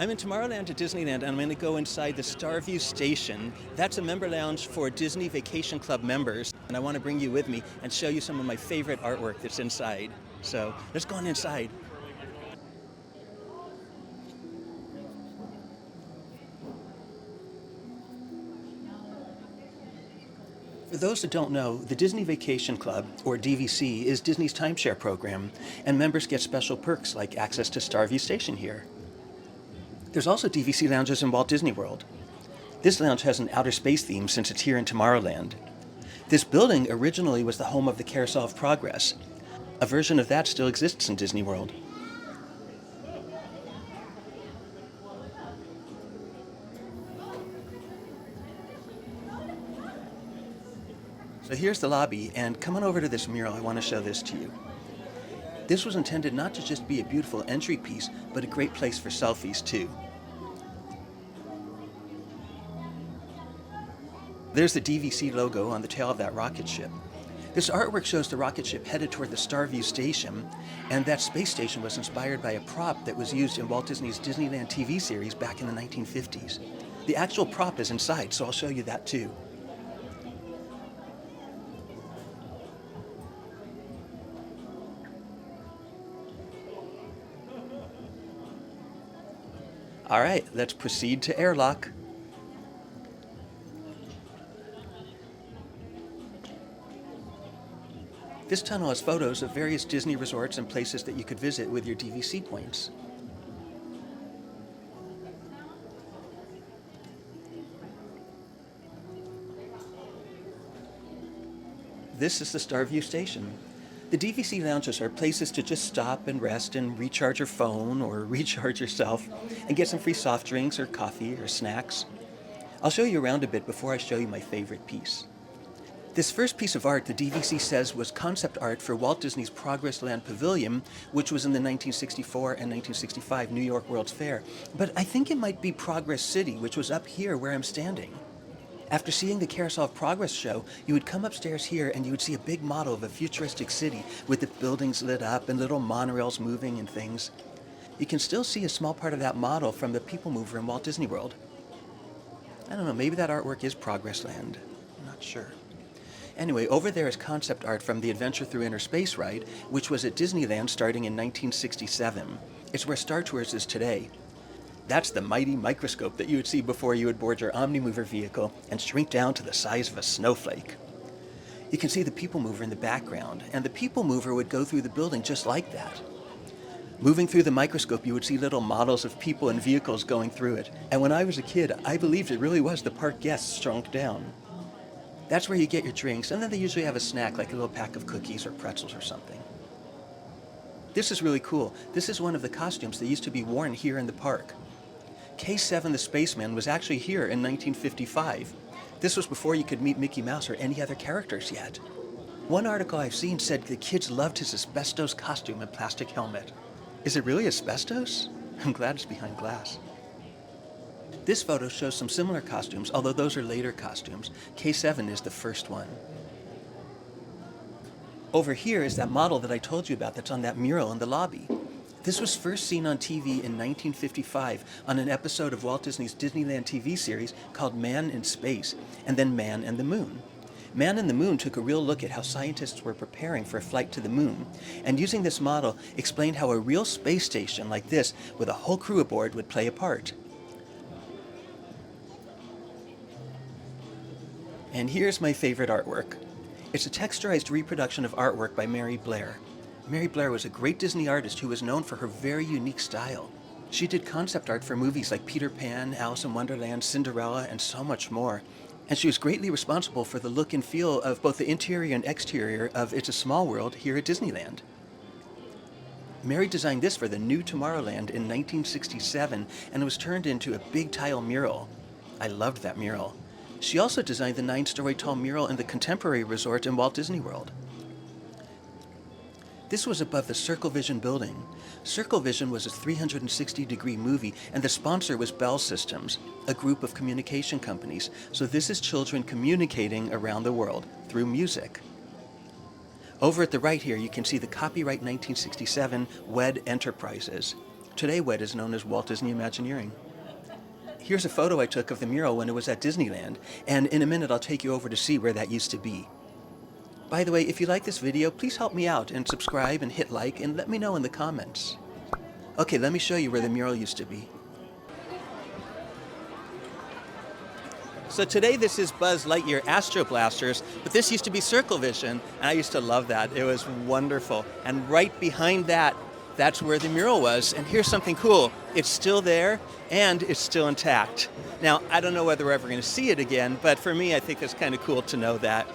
I'm in Tomorrowland at Disneyland, and I'm going to go inside the Star View Station. That's a member lounge for Disney Vacation Club members, and I want to bring you with me and show you some of my favorite artwork that's inside. So let's go on inside. For those that don't know, the Disney Vacation Club, or DVC, is Disney's timeshare program, and members get special perks like access to Star View Station here. There's also DVC lounges in Walt Disney World. This lounge has an outer space theme since it's here in Tomorrowland. This building originally was the home of the Carousel of Progress. A version of that still exists in Disney World. So here's the lobby, and come on over to this mural. I want to show this to you. This was intended not to just be a beautiful entry piece, but a great place for selfies too. There's the DVC logo on the tail of that rocket ship. This artwork shows the rocket ship headed toward the Star View Station, and that space station was inspired by a prop that was used in Walt Disney's Disneyland TV series back in the 1950s. The actual prop is inside, so I'll show you that too. All right, let's proceed to airlock. This tunnel has photos of various Disney resorts and places that you could visit with your DVC points. This is the Star View Station. The DVC lounges are places to just stop and rest and recharge your phone or recharge yourself and get some free soft drinks or coffee or snacks. I'll show you around a bit before I show you my favorite piece. This first piece of art, the DVC says, was concept art for Walt Disney's Progress Land Pavilion, which was in the 1964 and 1965 New York World's Fair. But I think it might be Progress City, which was up here where I'm standing. After seeing the Carousel of Progress show, you would come upstairs here and you would see a big model of a futuristic city with the buildings lit up and little monorails moving and things. You can still see a small part of that model from the People Mover in Walt Disney World. I don't know, maybe that artwork is Progress Land. I'm not sure. Anyway, over there is concept art from the Adventure Through Inner Space ride, which was at Disneyland starting in 1967. It's where Star Tours is today. That's the mighty microscope that you would see before you would board your Omnimover vehicle and shrink down to the size of a snowflake. You can see the People Mover in the background, and the People Mover would go through the building just like that. Moving through the microscope, you would see little models of people and vehicles going through it. And when I was a kid, I believed it really was the park guests shrunk down. That's where you get your drinks, and then they usually have a snack like a little pack of cookies or pretzels or something. This is really cool. This is one of the costumes that used to be worn here in the park. K7 the Spaceman was actually here in 1955. This was before you could meet Mickey Mouse or any other characters yet. One article I've seen said the kids loved his asbestos costume and plastic helmet. Is it really asbestos? I'm glad it's behind glass. This photo shows some similar costumes, although those are later costumes. K7 is the first one. Over here is that model that I told you about that's on that mural in the lobby. This was first seen on TV in 1955 on an episode of Walt Disney's Disneyland TV series called Man in Space, and then Man and the Moon. Man and the Moon took a real look at how scientists were preparing for a flight to the moon, and using this model explained how a real space station like this with a whole crew aboard would play a part. And here's my favorite artwork. It's a texturized reproduction of artwork by Mary Blair. Mary Blair was a great Disney artist who was known for her very unique style. She did concept art for movies like Peter Pan, Alice in Wonderland, Cinderella, and so much more. And she was greatly responsible for the look and feel of both the interior and exterior of It's a Small World here at Disneyland. Mary designed this for the new Tomorrowland in 1967, and it was turned into a big tile mural. I loved that mural. She also designed the 9-story tall mural in the Contemporary Resort in Walt Disney World. This was above the Circle Vision building. Circle Vision was a 360-degree movie, and the sponsor was Bell Systems, a group of communication companies. So this is children communicating around the world through music. Over at the right here, you can see the copyright 1967 WED Enterprises. Today what is known as Walt Disney Imagineering. Here's a photo I took of the mural when it was at Disneyland, and in a minute I'll take you over to see where that used to be. By the way, if you like this video, please help me out and subscribe and hit like and let me know in the comments. Okay, let me show you where the mural used to be. So today this is Buzz Lightyear Astro Blasters, but this used to be Circle Vision, and I used to love that. It was wonderful. And right behind that, that's where the mural was. And here's something cool. It's still there, and it's still intact. Now, I don't know whether we're ever going to see it again, but for me, I think it's kind of cool to know that.